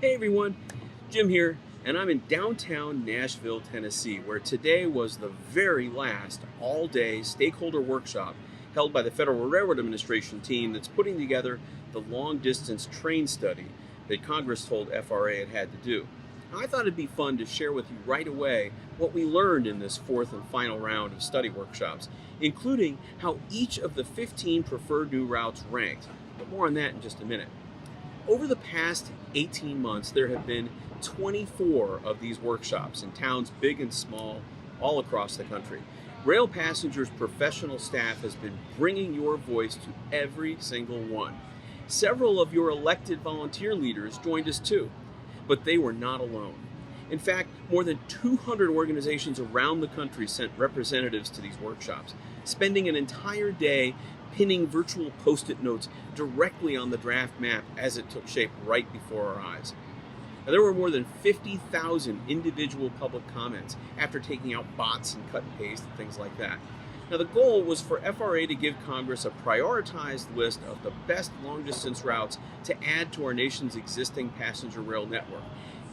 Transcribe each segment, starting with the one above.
Hey everyone, Jim here, and I'm in downtown Nashville, Tennessee, where today was the very last all-day stakeholder workshop held by the Federal Railroad Administration team that's putting together the long-distance train study that Congress told FRA it had to do. Now, I thought it'd be fun to share with you right away what we learned in this fourth and final round of study workshops, including how each of the 15 preferred new routes ranked, but more on that in just a minute. Over the past 18 months, there have been 24 of these workshops in towns big and small all across the country. Rail Passengers professional staff has been bringing your voice to every single one. Several of your elected volunteer leaders joined us too, but they were not alone. In fact, more than 200 organizations around the country sent representatives to these workshops, spending an entire day pinning virtual post-it notes directly on the draft map as it took shape right before our eyes. Now, there were more than 50,000 individual public comments after taking out bots and cut and paste and things like that. Now, the goal was for FRA to give Congress a prioritized list of the best long-distance routes to add to our nation's existing passenger rail network,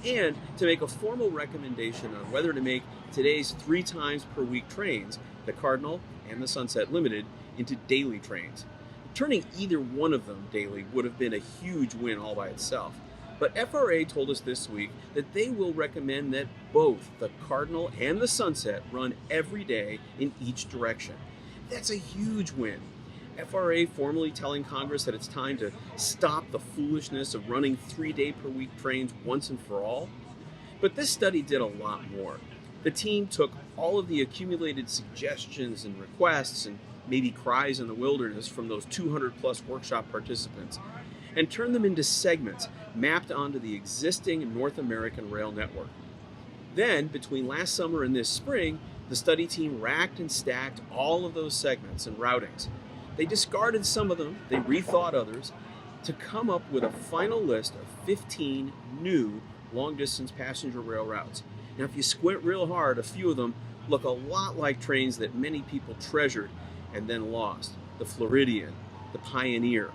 and to make a formal recommendation on whether to make today's 3 times per week trains, the Cardinal and the Sunset Limited, into daily trains. Turning either one of them daily would have been a huge win all by itself. But FRA told us this week that they will recommend that both the Cardinal and the Sunset run every day in each direction. That's a huge win. FRA formally telling Congress that it's time to stop the foolishness of running 3-day-per-week trains once and for all. But this study did a lot more. The team took all of the accumulated suggestions and requests and maybe cries in the wilderness from those 200 plus workshop participants and turned them into segments mapped onto the existing North American rail network. Then, between last summer and this spring, the study team racked and stacked all of those segments and routings. They discarded some of them, they rethought others, to come up with a final list of 15 new long-distance passenger rail routes. Now, if you squint real hard, a few of them look a lot like trains that many people treasured and then lost. The Floridian, the Pioneer.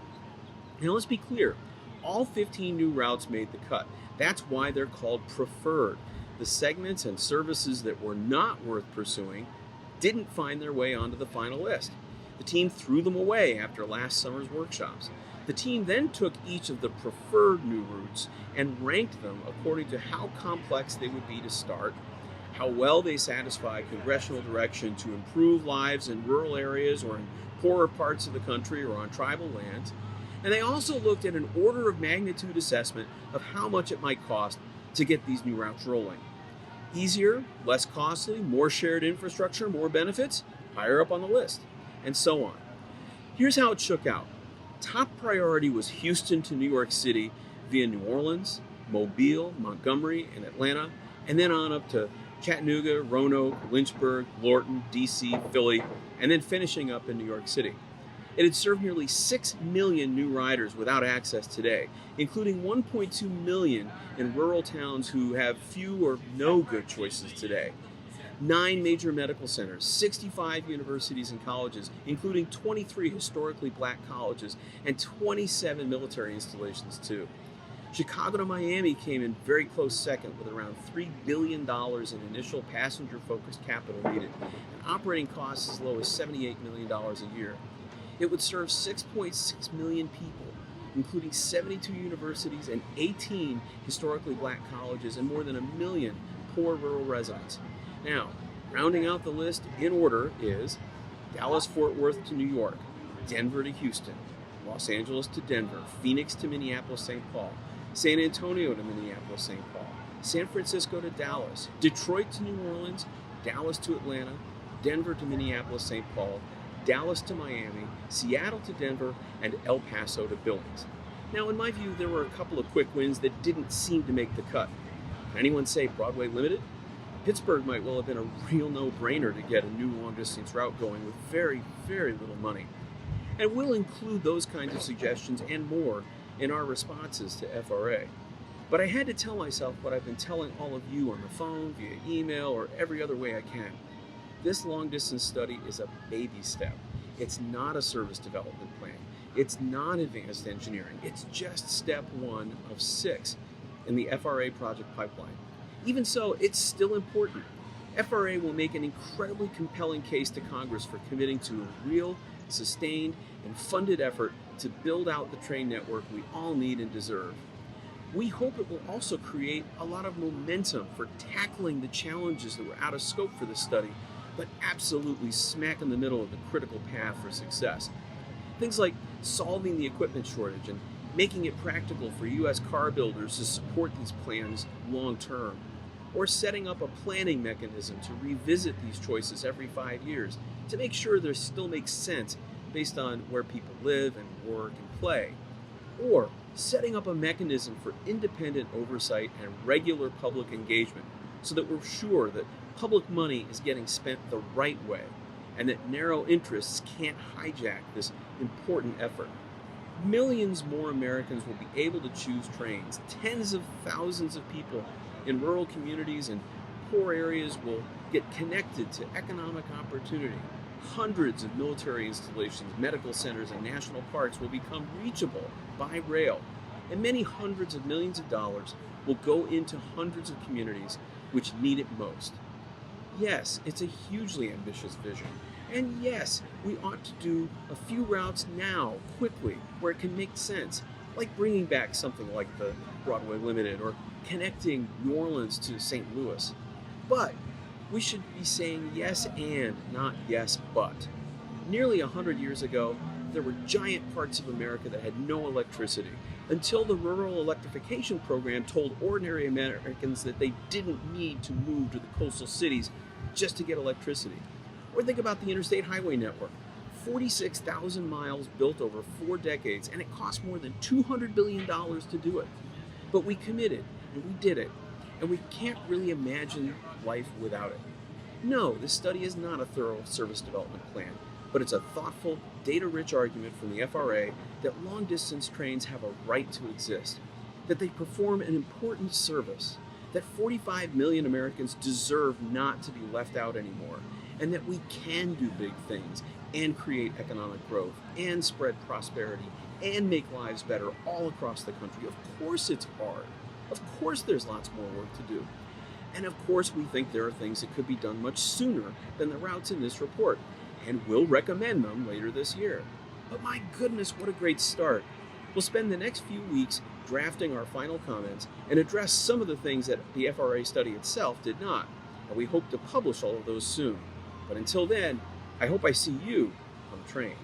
Now, let's be clear. All 15 new routes made the cut. That's why they're called preferred. The segments and services that were not worth pursuing didn't find their way onto the final list. The team threw them away after last summer's workshops. The team then took each of the preferred new routes and ranked them according to how complex they would be to start, how well they satisfy congressional direction to improve lives in rural areas or in poorer parts of the country or on tribal lands. And they also looked at an order of magnitude assessment of how much it might cost to get these new routes rolling. Easier, less costly, more shared infrastructure, more benefits, higher up on the list, and so on. Here's how it shook out. Top priority was Houston to New York City via New Orleans, Mobile, Montgomery, and Atlanta, and then on up to Chattanooga, Roanoke, Lynchburg, Lorton, D.C., Philly, and then finishing up in New York City. It had served nearly 6 million new riders without access today, including 1.2 million in rural towns who have few or no good choices today. 9 major medical centers, 65 universities and colleges, including 23 historically black colleges, and 27 military installations too. Chicago to Miami came in very close second with around $3 billion in initial passenger-focused capital needed, and operating costs as low as $78 million a year. It would serve 6.6 million people, including 72 universities and 18 historically black colleges and more than 1 million poor rural residents. Now, rounding out the list in order is Dallas-Fort Worth to New York, Denver to Houston, Los Angeles to Denver, Phoenix to Minneapolis-St. Paul, San Antonio to Minneapolis-St. Paul, San Francisco to Dallas, Detroit to New Orleans, Dallas to Atlanta, Denver to Minneapolis-St. Paul, Dallas to Miami, Seattle to Denver, and El Paso to Billings. Now, in my view, there were a couple of quick wins that didn't seem to make the cut. Can anyone say Broadway Limited? Pittsburgh might well have been a real no-brainer to get a new long-distance route going with very, very little money. And we'll include those kinds of suggestions and more in our responses to FRA. But I had to tell myself what I've been telling all of you on the phone, via email, or every other way I can. This long-distance study is a baby step. It's not a service development plan. It's not advanced engineering. It's just step 1 of 6. in the FRA project pipeline. Even so, it's still important. FRA will make an incredibly compelling case to Congress for committing to a real, sustained, and funded effort to build out the train network we all need and deserve. We hope it will also create a lot of momentum for tackling the challenges that were out of scope for this study, but absolutely smack in the middle of the critical path for success. Things like solving the equipment shortage and making it practical for U.S. car builders to support these plans long term, or setting up a planning mechanism to revisit these choices every 5 years to make sure they still make sense based on where people live and work and play, or setting up a mechanism for independent oversight and regular public engagement so that we're sure that public money is getting spent the right way and that narrow interests can't hijack this important effort. Millions more Americans will be able to choose trains. Tens of thousands of people in rural communities and poor areas will get connected to economic opportunity. Hundreds of military installations, medical centers, and national parks will become reachable by rail, and many hundreds of millions of dollars will go into hundreds of communities which need it most. Yes, it's a hugely ambitious vision, and yes, we ought to do a few routes now, quickly, where it can make sense, like bringing back something like the Broadway Limited or connecting New Orleans to St. Louis. But we should be saying yes and, not yes but. Nearly 100 years ago, there were giant parts of America that had no electricity, until the rural electrification program told ordinary Americans that they didn't need to move to the coastal cities just to get electricity. Or think about the interstate highway network. 46,000 miles built over 4 decades, and it cost more than $200 billion to do it. But we committed, and we did it, and we can't really imagine life without it. No, this study is not a thorough service development plan, but it's a thoughtful, data-rich argument from the FRA that long-distance trains have a right to exist, that they perform an important service, that 45 million Americans deserve not to be left out anymore, and that we can do big things and create economic growth and spread prosperity and make lives better all across the country. Of course it's hard. Of course there's lots more work to do. And of course we think there are things that could be done much sooner than the routes in this report, and we'll recommend them later this year. But my goodness, what a great start. We'll spend the next few weeks drafting our final comments and address some of the things that the FRA study itself did not, and we hope to publish all of those soon. But until then, I hope I see you on the train.